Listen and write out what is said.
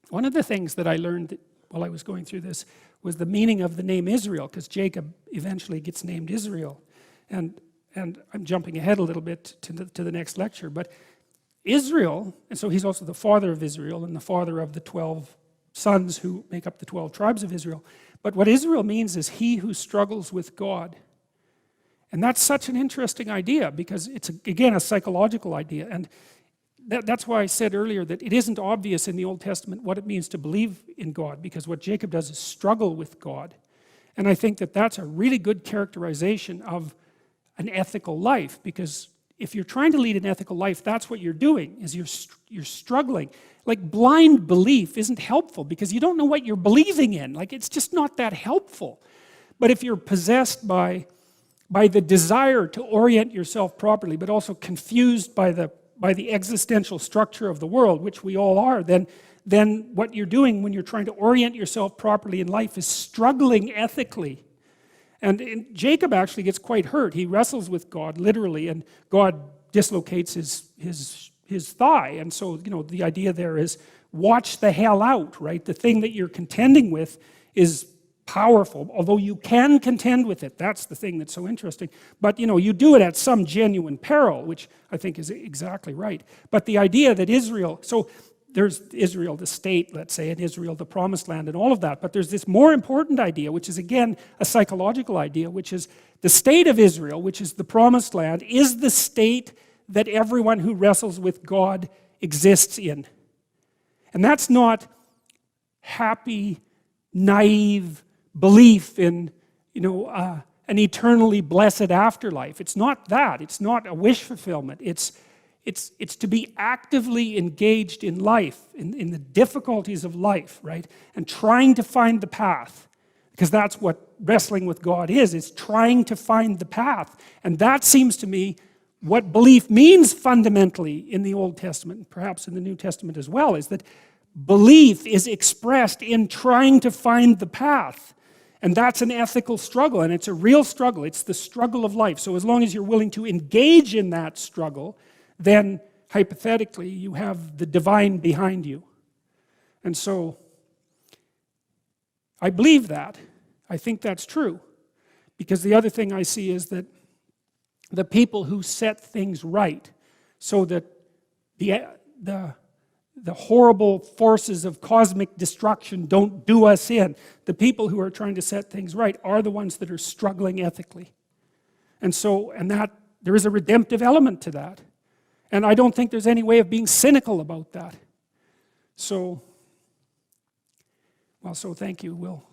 One of the things that I learned while I was going through this was the meaning of the name Israel, because Jacob eventually gets named Israel. And I'm jumping ahead a little bit to the next lecture, but Israel, and so he's also the father of Israel and the father of the 12 sons who make up the 12 tribes of Israel. But what Israel means is he who struggles with God. And that's such an interesting idea, because it's, again, a psychological idea. And that's why I said earlier that it isn't obvious in the Old Testament what it means to believe in God, because what Jacob does is struggle with God. And I think that that's a really good characterization of an ethical life, because if you're trying to lead an ethical life, that's what you're doing, is you're struggling. Like, blind belief isn't helpful because you don't know what you're believing in. Like, it's just not that helpful. But if you're possessed by the desire to orient yourself properly, but also confused by the existential structure of the world, which we all are, then what you're doing when you're trying to orient yourself properly in life is struggling ethically. And Jacob actually gets quite hurt. He wrestles with God, literally, and God dislocates his thigh. And so, the idea there is watch the hell out, right? The thing that you're contending with is powerful, although you can contend with it. That's the thing that's so interesting. But you do it at some genuine peril, which I think is exactly right. But the idea that Israel, so there's Israel the state, let's say, and Israel the promised land and all of that, but there's this more important idea, which is again a psychological idea, which is the state of Israel, which is the promised land, is the state that everyone who wrestles with God exists in. And that's not happy, naive belief in an eternally blessed afterlife. It's not that. It's not a wish fulfillment. It's to be actively engaged in life, in the difficulties of life, right? And trying to find the path, because that's what wrestling with God is. It's trying to find the path. And that seems to me what belief means fundamentally in the Old Testament, and perhaps in the New Testament as well, is that belief is expressed in trying to find the path. And that's an ethical struggle, and it's a real struggle. It's the struggle of life. So as long as you're willing to engage in that struggle, then hypothetically you have the divine behind you. And so I believe that. I think that's true. Because the other thing I see is that the people who set things right so that the horrible forces of cosmic destruction don't do us in, the people who are trying to set things right are the ones that are struggling ethically. And that there is a redemptive element to that. And I don't think there's any way of being cynical about that. So thank you. We'll